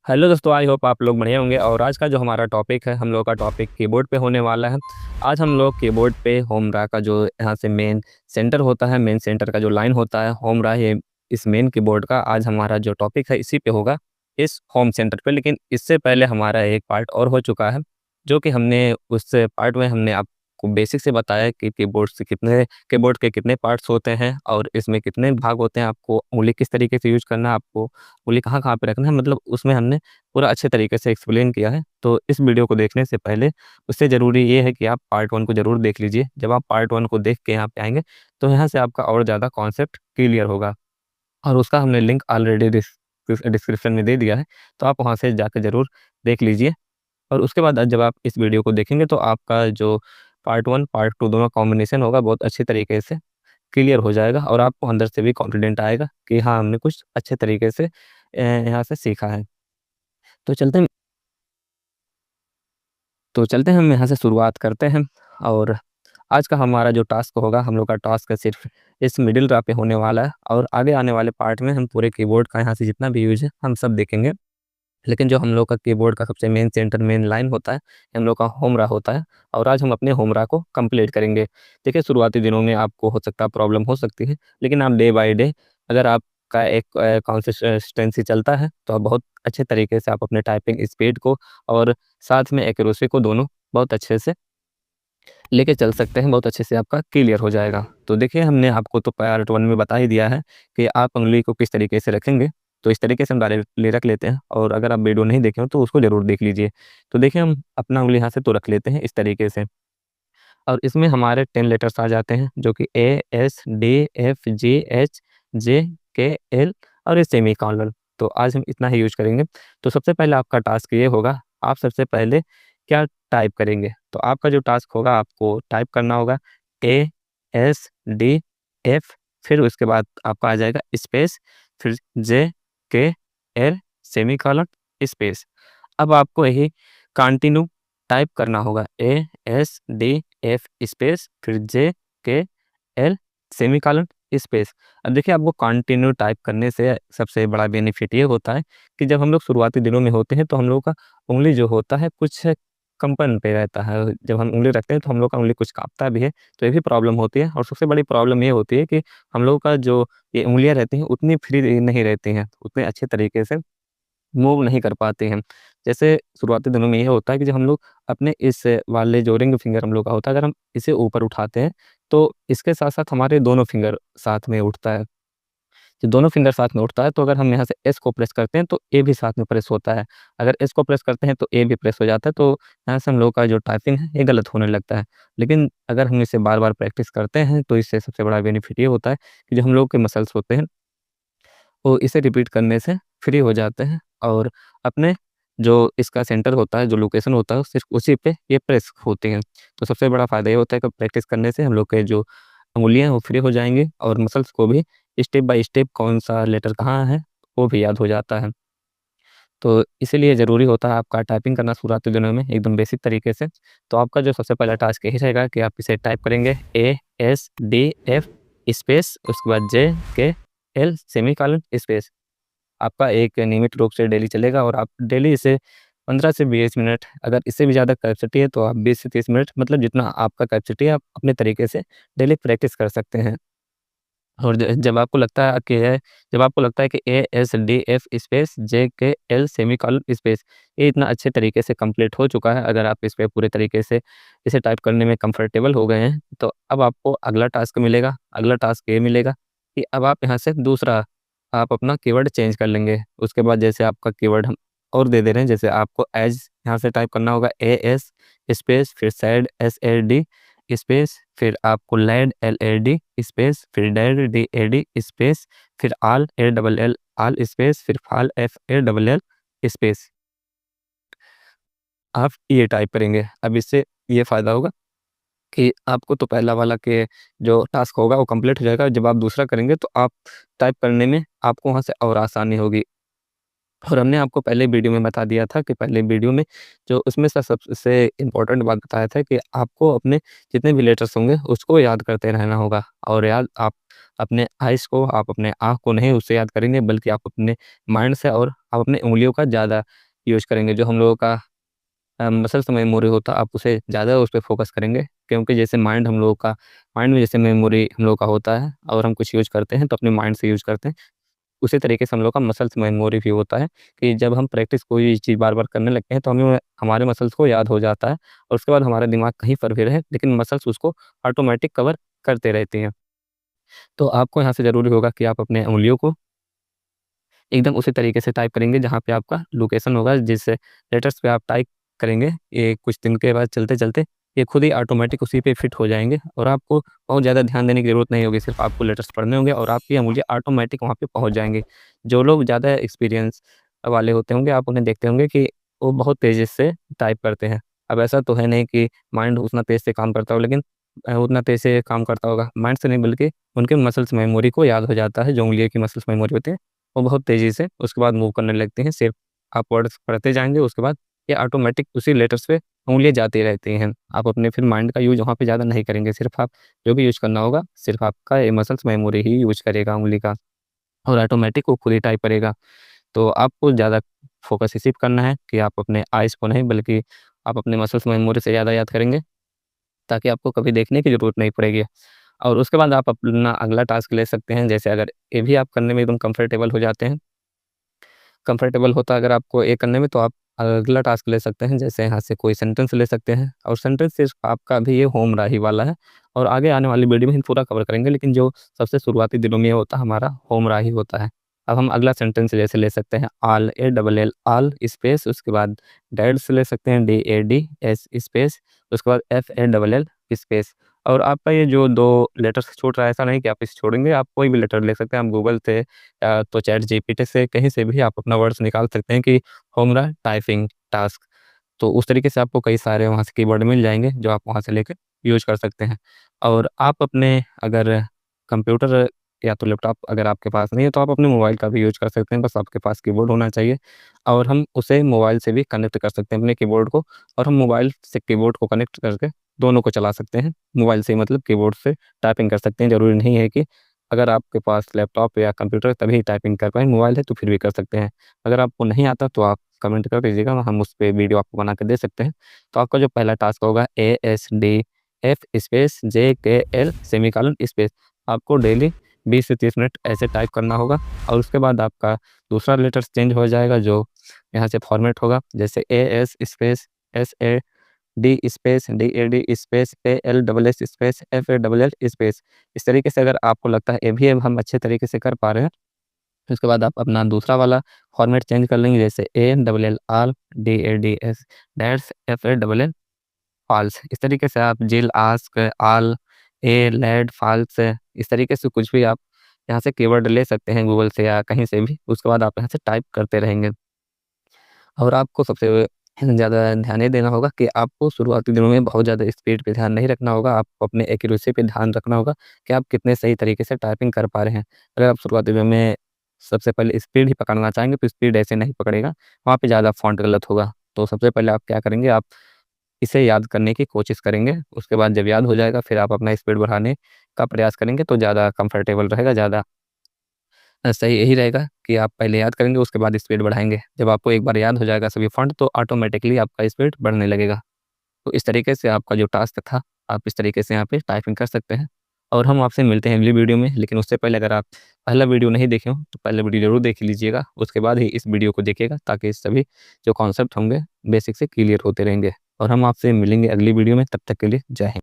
Hello दोस्तों, I hope आप लोग बढ़िया होंगे। और आज का जो हमारा टॉपिक है, हम लोग का टॉपिक कीबोर्ड पे होने वाला है। आज हम लोग कीबोर्ड पे होम रा का जो यहाँ से मेन सेंटर होता है, मेन सेंटर का जो लाइन होता है होम रा, ये इस मेन कीबोर्ड का आज हमारा जो टॉपिक है इसी पे होगा, इस होम सेंटर पे। लेकिन इससे पहले हमारा एक पार्ट और हो चुका है, जो कि हमने उस पार्ट में हमने आपको बेसिक से बताया कि कीबोर्ड के कितने पार्ट्स होते हैं और इसमें कितने भाग होते हैं, आपको उंगली किस तरीके से यूज करना है, आपको उंगली कहाँ-कहाँ पे रखना है, मतलब उसमें हमने पूरा अच्छे तरीके से एक्सप्लेन किया है। तो इस वीडियो को देखने से पहले उससे ज़रूरी ये है कि आप पार्ट 1 को ज़रूर देख लीजिए। जब आप पार्ट 1 को देख के यहाँ पे आएँगे, तो यहाँ से आपका और ज़्यादा कॉन्सेप्ट क्लियर होगा और उसका हमने लिंक ऑलरेडी डिस्क्रिप्शन में दे दिया है, तो आप वहाँ से जाके ज़रूर देख लीजिए। और उसके बाद जब आप इस वीडियो को देखेंगे, तो आपका जो पार्ट 1, पार्ट 2 दोनों कॉम्बिनेशन होगा, बहुत अच्छे तरीके से क्लियर हो जाएगा और आपको अंदर से भी कॉन्फिडेंट आएगा कि हाँ, हमने कुछ अच्छे तरीके से यहाँ से सीखा है। तो चलते हैं, हम यहाँ से शुरुआत करते हैं। और आज का हमारा जो टास्क होगा, हम लोग का टास्क सिर्फ इस मिडिल रा पे होने वाला है और आगे आने वाले पार्ट में हम पूरे कीबोर्ड का यहाँ से जितना भी यूज़ है, हम सब देखेंगे। लेकिन जो हम लोग का कीबोर्ड का सबसे मेन सेंटर, मेन लाइन होता है, हम लोग का होम रा होता है और आज हम अपने होम रा को कंप्लीट करेंगे। देखिए, शुरुआती दिनों में आपको हो सकता है प्रॉब्लम हो सकती है, लेकिन आप डे बाय डे अगर आपका एक कंसिस्टेंसी चलता है, तो आप बहुत अच्छे तरीके से आप अपने टाइपिंग स्पीड को और साथ में एक्यूरेसी को दोनों बहुत अच्छे से लेके चल सकते हैं, बहुत अच्छे से आपका क्लियर हो जाएगा। तो देखिए, हमने आपको तो पार्ट 1 में बता ही दिया है कि आप उँगली को किस तरीके से रखेंगे, तो इस तरीके से हम डायरेक्टली रख लेते हैं और अगर आप वीडियो नहीं देखे हो तो उसको ज़रूर देख लीजिए। तो देखिए, हम अपना उँगली यहाँ से तो रख लेते हैं इस तरीके से और इसमें हमारे 10 लेटर्स आ जाते हैं, जो कि ए, एस, डी, एफ, जी, एच, जे, के, एल और ये सेमीकोलन। तो आज हम इतना ही यूज़ करेंगे। तो सबसे पहले आपका टास्क ये होगा, आप सबसे पहले क्या टाइप करेंगे? तो आपका जो टास्क होगा, आपको टाइप करना होगा ए, एस, डी, एफ, फिर उसके बाद आपका आ जाएगा स्पेस, फिर जे, के, एल, सेमीकोलन, स्पेस। अब आपको यही कंटिन्यू टाइप करना होगा, ए, एस, डी, एफ, स्पेस, फिर जे, के, एल, सेमीकोलन, स्पेस। अब देखिए, आपको कंटिन्यू टाइप करने से सबसे बड़ा बेनिफिट ये होता है कि जब हम लोग शुरुआती दिनों में होते हैं, तो हम लोगों का उँगली जो होता है कुछ कंपन पे रहता है। जब हम उँगली रखते हैं, तो हम लोग का उँगली कुछ काँपता भी है, तो ये भी प्रॉब्लम होती है। और सबसे बड़ी प्रॉब्लम ये होती है कि हम लोगों का जो ये उँगलियाँ रहती हैं, उतनी फ्री नहीं रहती हैं, उतने अच्छे तरीके से मूव नहीं कर पाते हैं। जैसे शुरुआती दिनों में ये होता है कि जब हम लोग अपने इस वाले जो रिंग फिंगर हम लोग का होता है, अगर हम इसे ऊपर उठाते हैं, तो इसके साथ-साथ हमारे दोनों फिंगर साथ में उठता है। जब दोनों फिंगर साथ में उठता है, तो अगर हम यहाँ से एस को प्रेस करते हैं, तो ए भी साथ में प्रेस होता है। अगर एस को प्रेस करते हैं, तो ए भी प्रेस हो जाता है, तो यहाँ से हम लोग का जो टाइपिंग है, ये गलत होने लगता है। लेकिन अगर हम इसे बार-बार प्रैक्टिस करते हैं, तो इससे सबसे बड़ा बेनिफिट ये होता है कि जो हम लोग के मसल्स होते हैं, वो इसे रिपीट करने से फ्री हो जाते हैं और अपने जो इसका सेंटर होता है, जो लोकेशन होता है, सिर्फ़ उसी पे ये प्रेस होती हैं। तो सबसे बड़ा फ़ायदा ये होता है कि प्रैक्टिस करने से हम लोग के जो उँगलियाँ हैं, वो फ्री हो जाएँगी और मसल्स को भी स्टेप बाय स्टेप कौन-सा लेटर कहाँ है, वो भी याद हो जाता है। तो इसीलिए ज़रूरी होता है आपका टाइपिंग करना शुरुआती दिनों में एकदम बेसिक तरीके से। तो आपका जो सबसे पहला टास्क यही रहेगा कि आप इसे टाइप करेंगे ए, एस, डी, एफ, स्पेस, उसके बाद जे, के, एल, सेमीकोलन, स्पेस। आपका एक नियमित रूप से डेली चलेगा और आप डेली इसे 15 से 20 मिनट, अगर इससे भी ज़्यादा कैपेसिटी है, तो आप 20 से 30 मिनट, मतलब जितना आपका कैपेसिटी है, आप अपने तरीके से डेली प्रैक्टिस कर सकते हैं। और जब आपको लगता है कि ए, एस, डी, एफ, स्पेस, जे, के, एल, सेमीकोलन, स्पेस, ये इतना अच्छे तरीके से कंप्लीट हो चुका है, अगर आप इस पे पूरे तरीके से इसे टाइप करने में कंफर्टेबल हो गए हैं, तो अब आपको अगला टास्क मिलेगा। अगला टास्क ये मिलेगा कि अब आप यहाँ से दूसरा आप अपना कीवर्ड चेंज कर लेंगे। उसके बाद जैसे आपका कीवर्ड हम और दे दे रहे हैं, जैसे आपको एज यहाँ से टाइप करना होगा, ए, एस, स्पेस, फिर सैड, एस, ए, डी, स्पेस, फिर आपको लैड, LAD, स्पेस, फिर डैड, DAD, स्पेस, फिर आल, ALL, आल, स्पेस, फिर फाल, FALL, स्पेस, आप ये टाइप करेंगे। अब इससे ये फ़ायदा होगा कि आपको तो पहला वाला के जो टास्क होगा वो कंप्लीट हो जाएगा, जब आप दूसरा करेंगे तो आप टाइप करने में आपको वहाँ से और आसानी होगी। और हमने आपको पहले वीडियो में बता दिया था कि पहले वीडियो में जो उसमें से सबसे इम्पोर्टेंट बात बताया था कि आपको अपने जितने भी लेटर्स होंगे उसको याद करते रहना होगा। और याद आप अपने आइज़ को, आप अपने आँख को नहीं उससे याद करेंगे, बल्कि आप अपने माइंड से और आप अपने उँगलियों का ज़्यादा यूज़ करेंगे। जो हम लोगों का मसल्स मेमोरी होता, आप उसे ज़्यादा उस पे फ़ोकस करेंगे, क्योंकि जैसे माइंड में जैसे मेमोरी हम लोग का होता है और हम कुछ यूज़ करते हैं तो अपने माइंड से यूज़ करते हैं। उसी तरीके से हम लोग का मसल्स मेमोरी भी होता है कि जब हम प्रैक्टिस कोई चीज़ बार-बार करने लगते हैं तो हमें हमारे मसल्स को याद हो जाता है और उसके बाद हमारा दिमाग कहीं पर भी रहे, लेकिन मसल्स उसको ऑटोमैटिक कवर करते रहती हैं। तो आपको यहाँ से ज़रूरी होगा कि आप अपने उँगलियों को एकदम उसी तरीके से टाइप करेंगे जहाँ पे आपका लोकेशन होगा, जिस लेटर्स पे आप टाइप करेंगे, ये कुछ दिन के बाद चलते-चलते ये खुद ही ऑटोमैटिक उसी पे फिट हो जाएँगे और आपको बहुत ज़्यादा ध्यान देने की ज़रूरत नहीं होगी, सिर्फ़ आपको लेटर्स पढ़ने होंगे और आपकी उँगलियाँ ऑटोमैटिक वहाँ पे पहुँच जाएँगी। जो लोग ज़्यादा एक्सपीरियंस वाले होते होंगे, आप उन्हें देखते होंगे कि वो बहुत तेज़ी से टाइप करते हैं। अब ऐसा तो है नहीं कि माइंड उतना तेज़ से काम करता हो, लेकिन उतना तेज़ से काम करता होगा, माइंड से नहीं बल्कि उनके मसल्स मेमोरी को याद हो जाता है, जो उँगलियों की मसल्स मेमोरी होती है। वो बहुत तेज़ी से उसके बाद मूव करने लगती हैं, सिर्फ़ आप वर्ड्स पढ़ते जाएँगे, उसके बाद ये ऑटोमैटिक उसी लेटर्स पे उँगलियाँ जाती रहती हैं। आप अपने फिर माइंड का यूज़ वहाँ पे ज़्यादा नहीं करेंगे, सिर्फ़ आप जो भी यूज़ करना होगा, सिर्फ़ आपका ये मसल्स मेमोरी ही यूज़ करेगा उँगली का और ऑटोमैटिक वो खुद ही टाइप करेगा। तो आपको ज़्यादा फ़ोकस इसी पे करना है कि आप अपने आइज़ को नहीं, बल्कि आप अपने मसल्स मेमोरी से ज़्यादा याद करेंगे, ताकि आपको कभी देखने की ज़रूरत नहीं पड़ेगी। और उसके बाद आप अपना अगला टास्क ले सकते हैं, जैसे अगर ये भी आप करने में एकदम कंफ़र्टेबल हो जाते हैं, कंफर्टेबल होता है अगर आपको ये करने में, तो आप अगला टास्क ले सकते हैं। जैसे यहाँ से कोई सेंटेंस ले सकते हैं और सेंटेंस सिर्फ़ आपका भी ये होम राही वाला है और आगे आने वाली वीडियो में हम पूरा कवर करेंगे, लेकिन जो सबसे शुरुआती दिनों में ये होता है हमारा होम राही होता है। अब हम अगला सेंटेंस जैसे ले सकते हैं all, A double L all space, उसके बाद डैड्स ले सकते हैं DADS स्पेस, उसके बाद FALL स्पेस। और आपका ये जो 2 लेटर्स छूट रहा है, ऐसा नहीं कि आप इसे छोड़ेंगे, आप कोई भी लेटर ले सकते हैं। आप गूगल से तो चैट जीपीटी से कहीं से भी आप अपना वर्ड्स निकाल सकते हैं कि होमरा टाइपिंग टास्क। तो उस तरीके से आपको कई सारे वहाँ से कीवर्ड मिल जाएँगे, जो आप वहाँ से लेके यूज़ कर सकते हैं। और आप अपने अगर कंप्यूटर या तो लैपटॉप अगर आपके पास नहीं है, तो आप अपने मोबाइल का भी यूज़ कर सकते हैं, बस आपके पास कीबोर्ड होना चाहिए और हम उसे मोबाइल से भी कनेक्ट कर सकते हैं अपने कीबोर्ड को, और हम मोबाइल से कीबोर्ड को कनेक्ट करके दोनों को चला सकते हैं। मोबाइल से मतलब कीबोर्ड से टाइपिंग कर सकते हैं, ज़रूरी नहीं है कि अगर आपके पास लैपटॉप या कंप्यूटर तभी टाइपिंग कर पाएँ, मोबाइल है तो फिर भी कर सकते हैं। अगर आपको नहीं आता तो आप कमेंट कर दीजिएगा, हम उस पे वीडियो आपको बना के दे सकते हैं। तो आपका जो पहला टास्क होगा ASDF space JKL semicolon space, आपको डेली 20 से 30 मिनट ऐसे टाइप करना होगा और उसके बाद आपका दूसरा लेटर्स चेंज हो जाएगा, जो यहाँ से फॉर्मेट होगा, जैसे AS space SAD space DAD space ALSS space FALL space. इस तरीके से अगर आपको लगता है ये भी अब हम अच्छे तरीके से कर पा रहे हैं, फिर उसके बाद आप अपना दूसरा वाला फॉर्मेट चेंज कर लेंगे, जैसे ANNL all DADS that's FALL falls. इस तरीके से आप जिल, आस्क, ऑल, लैड, फॉल्स, इस तरीके से कुछ भी आप यहाँ से कीवर्ड ले सकते हैं गूगल से या कहीं से भी, उसके बाद आप यहाँ से टाइप करते रहेंगे। और आपको सबसे ज़्यादा ध्यान ये देना होगा कि आपको शुरुआती दिनों में बहुत ज़्यादा स्पीड पे ध्यान नहीं रखना होगा, आपको अपने एक्यूरेसी पे ध्यान रखना होगा कि आप कितने सही तरीके से टाइपिंग कर पा रहे हैं। अगर आप शुरुआती दिनों में सबसे पहले स्पीड ही पकड़ना चाहेंगे, तो स्पीड ऐसे नहीं पकड़ेगा, वहाँ पे ज़्यादा फ़ॉन्ट गलत होगा। तो सबसे पहले आप क्या करेंगे, आप इसे याद करने की कोशिश करेंगे, उसके बाद जब याद हो जाएगा फिर आप अपना स्पीड बढ़ाने का प्रयास करेंगे, तो ज़्यादा कंफर्टेबल रहेगा, ज़्यादा सही यही रहेगा कि आप पहले याद करेंगे, उसके बाद स्पीड बढ़ाएँगे। जब आपको एक बार याद हो जाएगा सभी फ़ॉन्ट, तो ऑटोमैटिकली आपका स्पीड बढ़ने लगेगा। तो इस तरीके से आपका जो टास्क था, आप इस तरीके से यहाँ पे टाइपिंग कर सकते हैं और हम आपसे मिलते हैं अगली वीडियो में। लेकिन उससे पहले अगर आप पहला वीडियो नहीं देखे हों, तो पहला वीडियो ज़रूर देख लीजिएगा, उसके बाद ही इस वीडियो को देखिएगा, ताकि सभी जो कॉन्सेप्ट होंगे बेसिक से क्लियर होते रहेंगे। और हम आपसे मिलेंगे अगली वीडियो में, तब तक के लिए जय हिंद।